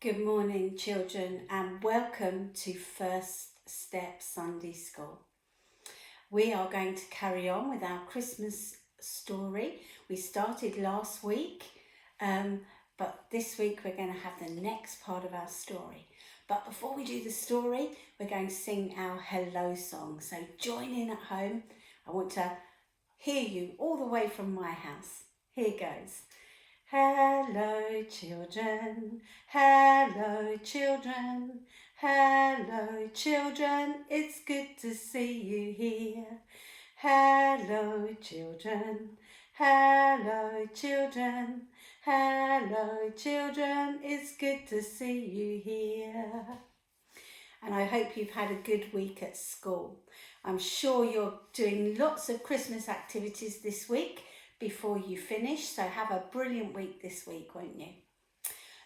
Good morning, children, and welcome to First Step Sunday School. We are going to carry on with our Christmas story. We started last week, but this week we're going to have the next part of our story. But before we do the story, we're going to sing our hello song. So join in at home. I want to hear you all the way from my house. Here goes. Hello children, hello children, hello children, it's good to see you here. Hello children, hello children, hello children, it's good to see you here. And I hope you've had a good week at school. I'm sure you're doing lots of Christmas activities this week before you finish, so have a brilliant week this week, won't you?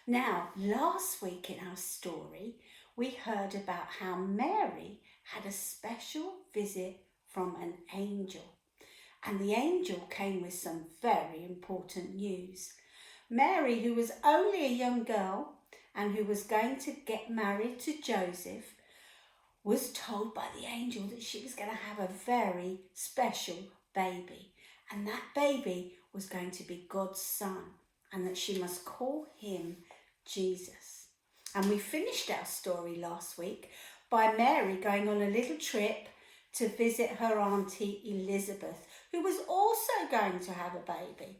Now, last week in our story, we heard about how Mary had a special visit from an angel, and the angel came with some very important news. Mary, who was only a young girl and who was going to get married to Joseph, was told by the angel that she was going to have a very special baby. And that baby was going to be God's son, and that she must call him Jesus. And we finished our story last week by Mary going on a little trip to visit her auntie Elizabeth, who was also going to have a baby.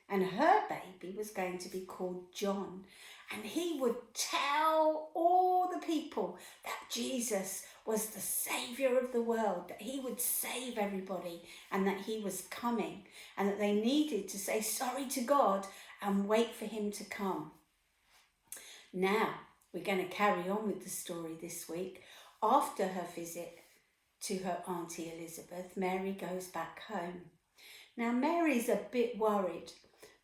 And her baby was going to be called John. And he would tell all the people that Jesus was the saviour of the world, that he would save everybody and that he was coming, and that they needed to say sorry to God and wait for him to come. Now, we're going to carry on with the story this week. After her visit to her auntie Elizabeth, Mary goes back home. Now, Mary's a bit worried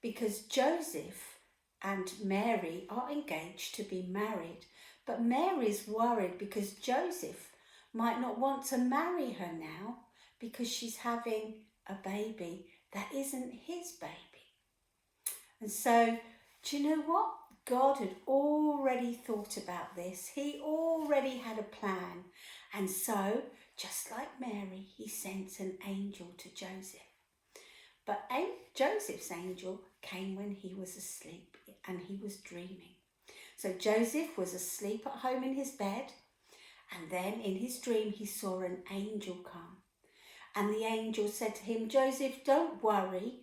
because Joseph and Mary are engaged to be married. But Mary's worried because Joseph might not want to marry her now because she's having a baby that isn't his baby. And so, do you know what? God had already thought about this. He already had a plan. And so, just like Mary, he sent an angel to Joseph. But Joseph's angel came when he was asleep and he was dreaming. So Joseph was asleep at home in his bed, and then in his dream he saw an angel come. And the angel said to him, Joseph, don't worry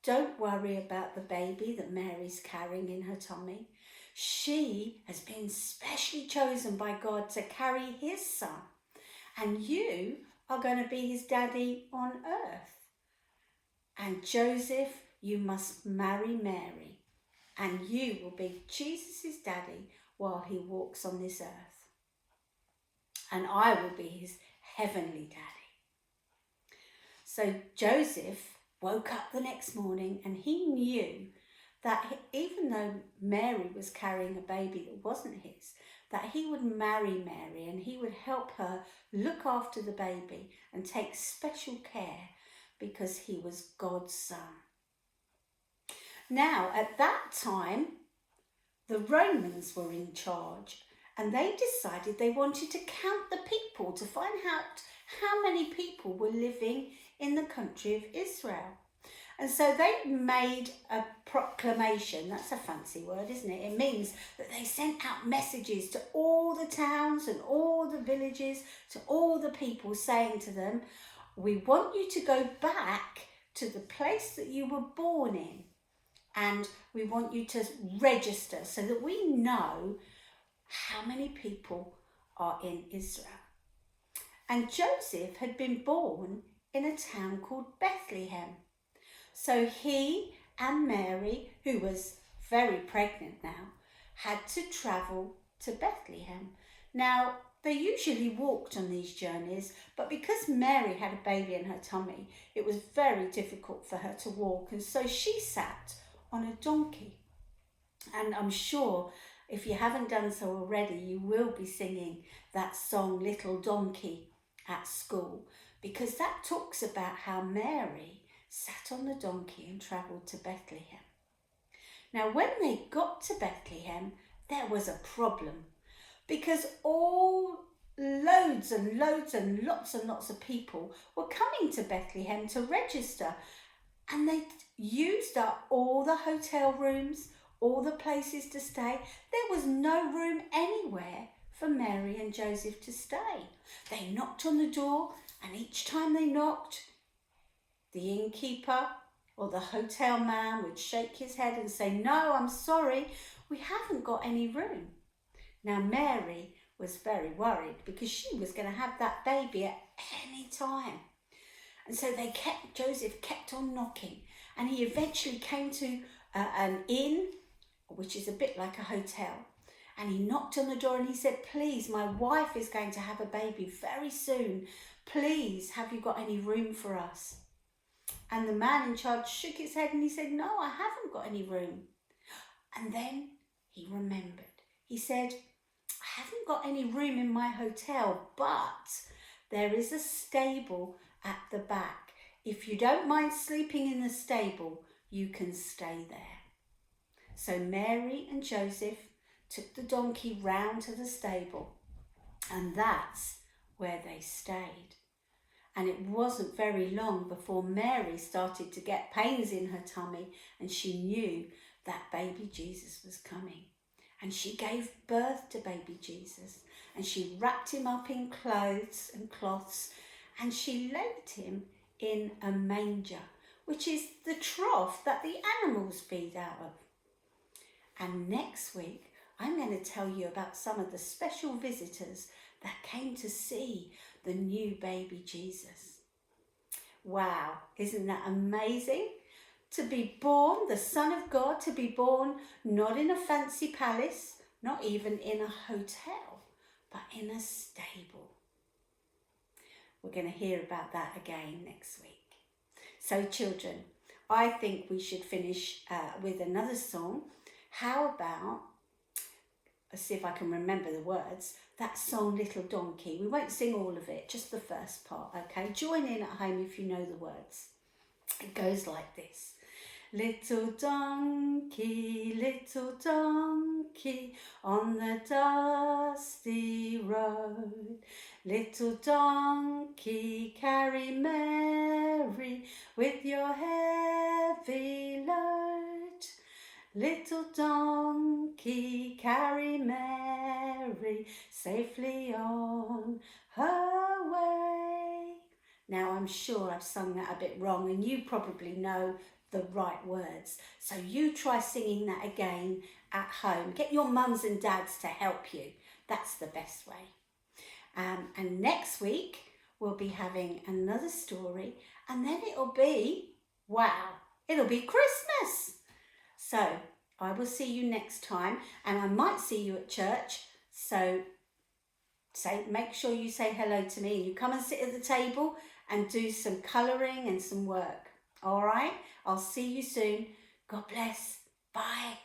about the baby that Mary's carrying in her tummy. She has been specially chosen by God to carry his son, and you are going to be his daddy on earth. And Joseph, you must marry Mary, and you will be Jesus' daddy while he walks on this earth. And I will be his heavenly daddy. So Joseph woke up the next morning and he knew that even though Mary was carrying a baby that wasn't his, that he would marry Mary and he would help her look after the baby and take special care because he was God's son. Now, at that time, the Romans were in charge, and they decided they wanted to count the people to find out how many people were living in the country of Israel. And so they made a proclamation. That's a fancy word, isn't it? It means that they sent out messages to all the towns and all the villages, to all the people, saying to them, we want you to go back to the place that you were born in, and we want you to register so that we know how many people are in Israel. And Joseph had been born in a town called Bethlehem. So he and Mary, who was very pregnant now, had to travel to Bethlehem. Now, they usually walked on these journeys, but because Mary had a baby in her tummy, it was very difficult for her to walk, and so she sat on a donkey. And I'm sure if you haven't done so already, you will be singing that song, Little Donkey, at school, because that talks about how Mary sat on the donkey and travelled to Bethlehem. Now, when they got to Bethlehem, there was a problem, because loads and loads and lots of people were coming to Bethlehem to register, and they used up all the hotel rooms, all the places to stay. There was no room anywhere for Mary and Joseph to stay. They knocked on the door, and each time they knocked, the innkeeper or the hotel man would shake his head and say, "No, I'm sorry, we haven't got any room." Now Mary was very worried, because she was going to have that baby at any time. And so Joseph kept on knocking, and he eventually came to an inn, which is a bit like a hotel. And he knocked on the door and he said, "Please, my wife is going to have a baby very soon. Please, have you got any room for us?" And the man in charge shook his head and he said, "No, I haven't got any room." And then he remembered. He said, "I haven't got any room in my hotel, but there is a stable at the back. If you don't mind sleeping in the stable, you can stay there." So Mary and Joseph took the donkey round to the stable, and that's where they stayed. And it wasn't very long before Mary started to get pains in her tummy, and she knew that baby Jesus was coming. And she gave birth to baby Jesus, and she wrapped him up in clothes and cloths, and she laid him in a manger, which is the trough that the animals feed out of. And next week, I'm going to tell you about some of the special visitors that came to see the new baby Jesus. Wow, isn't that amazing? To be born, the Son of God, to be born not in a fancy palace, not even in a hotel, but in a stable. We're going to hear about that again next week. So children, I think we should finish with another song. How about, let's see if I can remember the words, that song Little Donkey. We won't sing all of it, just the first part, okay? Join in at home if you know the words. It goes like this. Little donkey, on the dusty road. Little donkey, carry Mary with your heavy load. Little donkey, carry Mary safely on her way. Now I'm sure I've sung that a bit wrong, and you probably know the right words. So you try singing that again at home. Get your mums and dads to help you. That's the best way. And next week we'll be having another story, and then it'll be Christmas. So I will see you next time, and I might see you at church. So make sure you say hello to me, and you come and sit at the table and do some colouring and some work. All right? I'll see you soon. God bless. Bye.